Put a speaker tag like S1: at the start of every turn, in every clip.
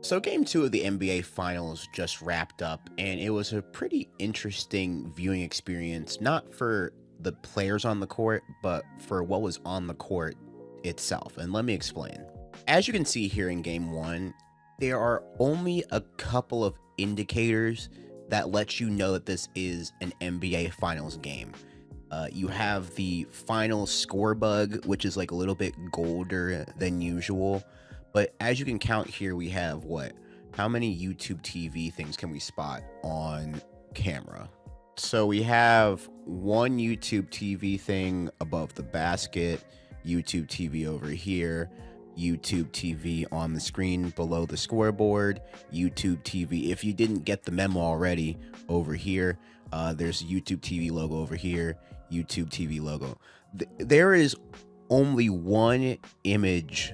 S1: So game 2 of the NBA Finals just wrapped up, and it was a pretty interesting viewing experience, not for the players on the court, but for what was on the court itself. And let me explain. As you can see here in game 1, there are only a couple of indicators that let you know that this is an NBA Finals game. You have the final score bug, which is like a little bit golder than usual. But as you can count here, we have what? How many YouTube TV things can we spot on camera? So we have one YouTube TV thing above the basket, YouTube TV over here, YouTube TV on the screen below the scoreboard, YouTube TV. If you didn't get the memo already, over here, there's a YouTube TV logo over here, YouTube TV logo. There is only one image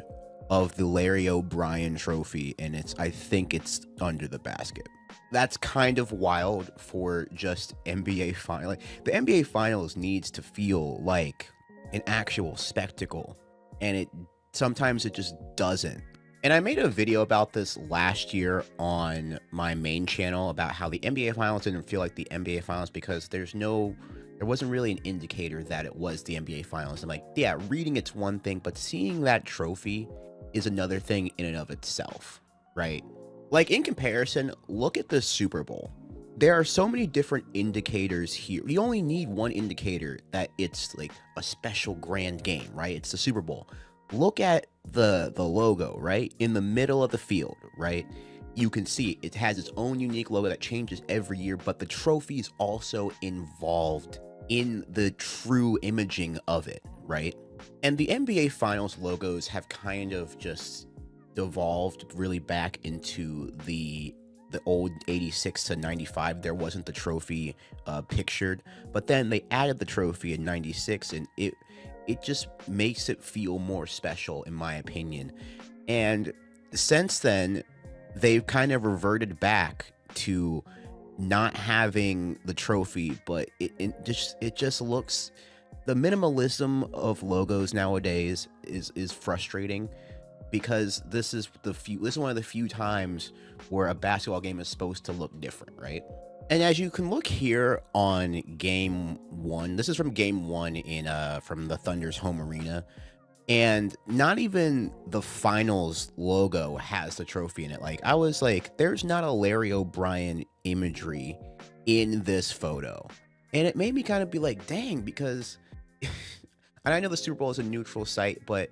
S1: of the Larry O'Brien trophy, and I think it's under the basket. That's kind of wild for just NBA final. Like, the NBA Finals needs to feel like an actual spectacle, and sometimes it just doesn't. And I made a video about this last year on my main channel about how the NBA Finals didn't feel like the NBA Finals because there wasn't really an indicator that it was the NBA Finals. I'm like, yeah, reading it's one thing, but seeing that trophy is another thing in and of itself, right? Like, in comparison, look at the Super Bowl. There are so many different indicators here. You only need one indicator that it's like a special grand game, right? It's the Super Bowl. Look at the logo, right? In the middle of the field, right? You can see it has its own unique logo that changes every year, but the trophy is also involved in the true imaging of it, right? And the NBA Finals logos have kind of just devolved really back into the old 86 to 95. There wasn't the trophy pictured, but then they added the trophy in 96, and it just makes it feel more special, in my opinion. And since then, they've kind of reverted back to not having the trophy, but it just looks, the minimalism of logos nowadays is frustrating, because this is one of the few times where a basketball game is supposed to look different, right? And as you can look here on game 1, this is from game 1 from the Thunder's home arena, and not even the Finals logo has the trophy in it. Like, I was like, there's not a Larry O'Brien imagery in this photo, and it made me kind of be like, dang, because and I know the Super Bowl is a neutral site, but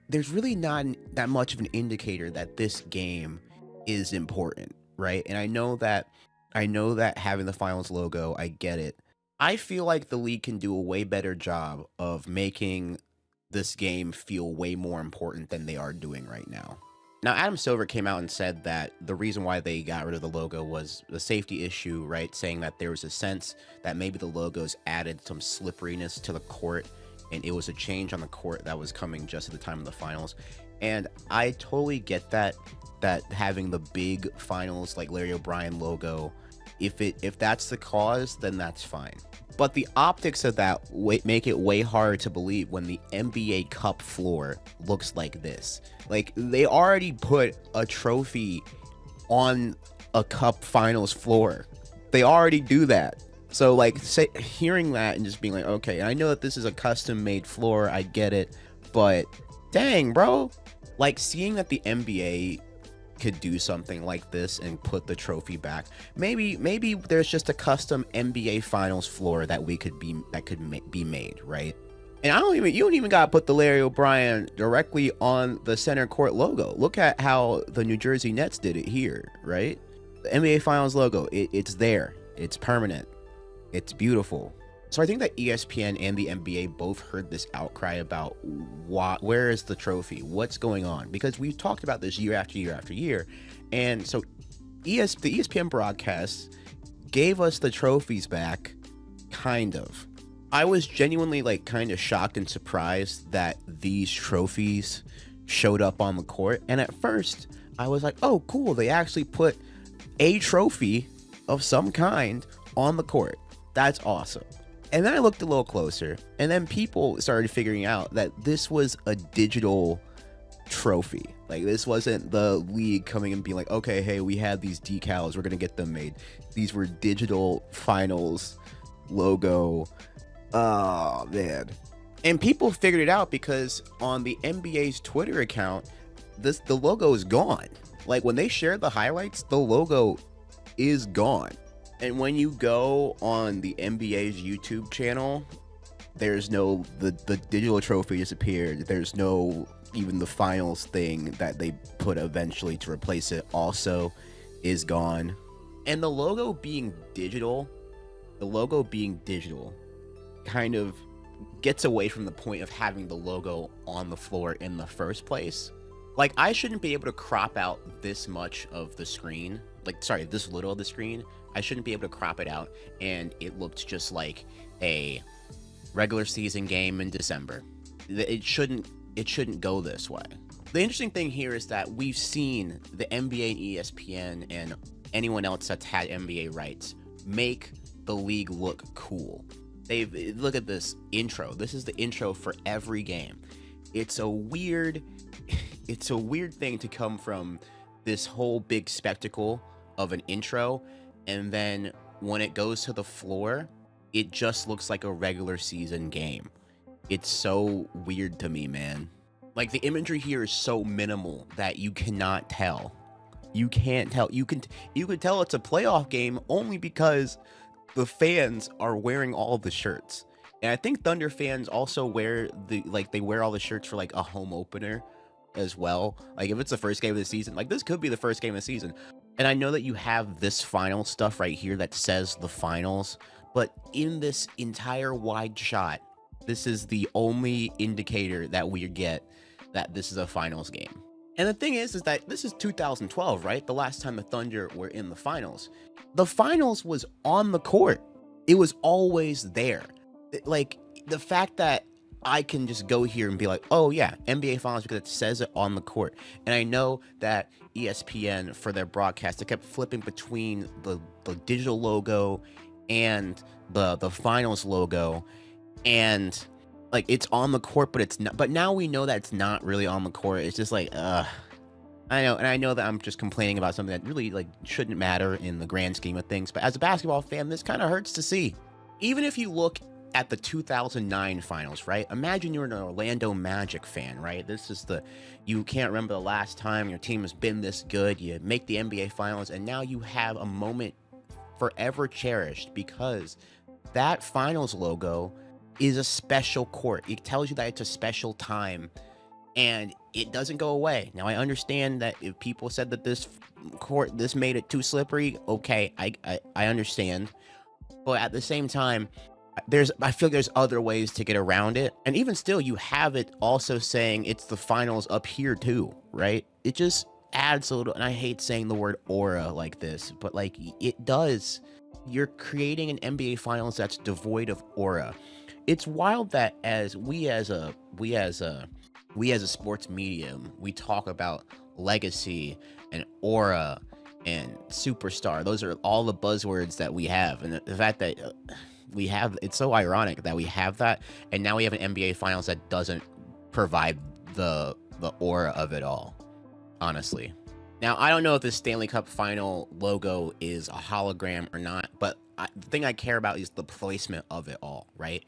S1: there's really not that much of an indicator that this game is important, right? And I know that having the Finals logo, I get it. I feel like the league can do a way better job of making this game feel way more important than they are doing right now. Now, Adam Silver came out and said that the reason why they got rid of the logo was the safety issue, right? Saying that there was a sense that maybe the logos added some slipperiness to the court, and it was a change on the court that was coming just at the time of the Finals. And I totally get that having the big Finals like Larry O'Brien logo, if that's the cause, then that's fine. But the optics of that make it way harder to believe when the NBA Cup floor looks like this. Like, they already put a trophy on a Cup Finals floor. They already do that. So, like, hearing that and just being like, okay, I know that this is a custom-made floor, I get it, but dang, bro. Like, seeing that the NBA could do something like this and put the trophy back. Maybe there's just a custom NBA Finals floor that could be made, right? And you don't even gotta put the Larry O'Brien directly on the center court logo. Look at how the New Jersey Nets did it here, right? The NBA Finals logo, it's there, it's permanent, it's beautiful. So I think that ESPN and the NBA both heard this outcry about where is the trophy? What's going on? Because we've talked about this year after year after year. And so the ESPN broadcast gave us the trophies back, kind of. I was genuinely like kind of shocked and surprised that these trophies showed up on the court. And at first I was like, oh, cool. They actually put a trophy of some kind on the court. That's awesome. And then I looked a little closer, and then people started figuring out that this was a digital trophy. Like, this wasn't the league coming and being like, okay, hey, we had these decals, we're gonna get them made. These were digital finals logo. Oh man. And people figured it out because on the NBA's Twitter account, the logo is gone. Like, when they shared the highlights, the logo is gone. And when you go on the NBA's YouTube channel, there's no, the digital trophy disappeared. There's no, even the finals thing that they put eventually to replace it also is gone. And the logo being digital kind of gets away from the point of having the logo on the floor in the first place. Like, I shouldn't be able to crop out this much of the screen, like, sorry, this little of the screen. I shouldn't be able to crop it out and it looked just like a regular season game in December. It shouldn't go this way. The interesting thing here is that we've seen the NBA and ESPN and anyone else that's had NBA rights make the league look cool. Look at this intro. This is the intro for every game. It's a weird thing to come from this whole big spectacle of an intro, and then when it goes to the floor, it just looks like a regular season game. It's so weird to me, man. Like, the imagery here is so minimal that you cannot tell. You can't tell. You can tell it's a playoff game only because the fans are wearing all of the shirts. And I think Thunder fans also wear they wear all the shirts for like a home opener as well. Like, if it's the first game of the season, like, this could be the first game of the season. And I know that you have this final stuff right here that says the finals, but in this entire wide shot, this is the only indicator that we get that this is a finals game. And the thing is that this is 2012, right? The last time the Thunder were in the finals. The finals was on the court. It was always there. Like, the fact that I can just go here and be like, oh yeah, NBA finals, because it says it on the court. And I know that ESPN, for their broadcast, they kept flipping between the digital logo and the finals logo. And like, it's on the court, but it's not. But now we know that it's not really on the court. It's just like, I know, and I know that I'm just complaining about something that really like shouldn't matter in the grand scheme of things. But as a basketball fan, this kind of hurts to see. Even if you look at the 2009 finals, right? Imagine you're an Orlando Magic fan, right? You can't remember the last time your team has been this good. You make the NBA finals, and now you have a moment forever cherished because that finals logo is a special court. It tells you that it's a special time, and it doesn't go away. Now, I understand that if people said that this made it too slippery, okay, I understand. But at the same time, I feel like there's other ways to get around it. And even still, you have it also saying it's the finals up here too, right? It just adds a little, and I hate saying the word aura like this, but like, it does. You're creating an NBA finals that's devoid of aura. It's wild that as a sports medium, we talk about legacy and aura and superstar. Those are all the buzzwords that we have. And the fact that it's so ironic that we have that, and now we have an NBA finals that doesn't provide the aura of it all, honestly. Now, I don't know if this Stanley Cup final logo is a hologram or not, but the thing I care about is the placement of it all, right?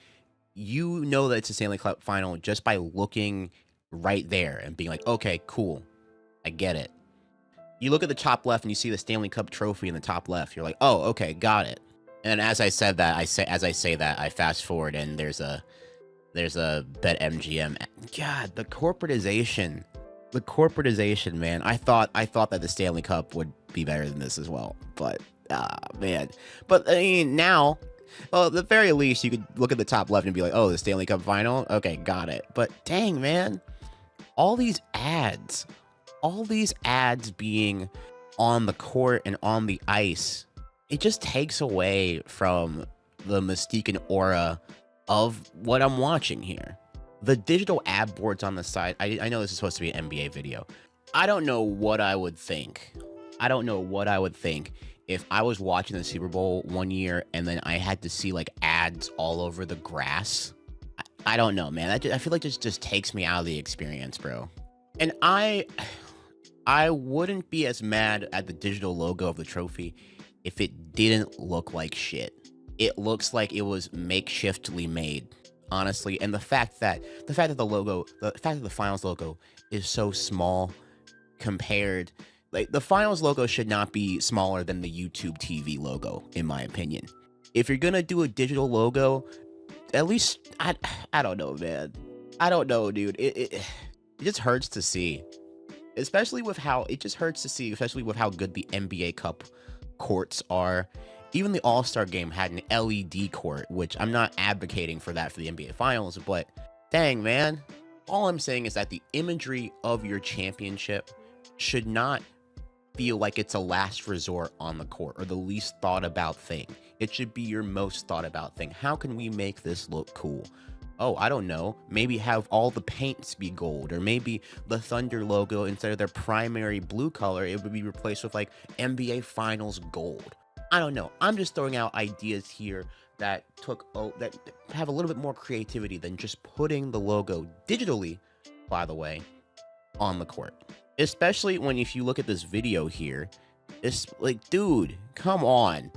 S1: You know that it's a Stanley Cup final just by looking right there and being like, okay, cool, I get it. You look at the top left and you see the Stanley Cup trophy in the top left. You're like, oh, okay, got it. And as I said that, I fast forward and there's a BetMGM. God, the corporatization, man. I thought that the Stanley Cup would be better than this as well, but man. But I mean, now, well, at the very least, you could look at the top left and be like, oh, the Stanley Cup final? Okay, got it. But dang, man, all these ads being on the court and on the ice, it just takes away from the mystique and aura of what I'm watching here. The digital ad boards on the side, I know this is supposed to be an NBA video. I don't know what I would think. If I was watching the Super Bowl one year and then I had to see like ads all over the grass. I don't know, man. I feel like this just takes me out of the experience, bro. And I wouldn't be as mad at the digital logo of the trophy if it didn't look like shit. It looks like it was makeshiftly made, honestly. And the fact that the finals logo is so small compared, like the finals logo should not be smaller than the YouTube TV logo, in my opinion. If you're gonna do a digital logo, at least I don't know, man. I don't know, dude. It just hurts to see, especially with how it just hurts to see, especially with how good the NBA Cup courts are. Even the All-Star game had an LED court, which I'm not advocating for that for the NBA Finals, but dang, man. All I'm saying is that the imagery of your championship should not feel like it's a last resort on the court or the least thought about thing. It should be your most thought about thing. How can we make this look cool? Oh, I don't know. Maybe have all the paints be gold, or maybe the Thunder logo, instead of their primary blue color, it would be replaced with like NBA Finals gold. I don't know. I'm just throwing out ideas here that that have a little bit more creativity than just putting the logo digitally, by the way, on the court. Especially when if you look at this video here, it's like, dude, come on.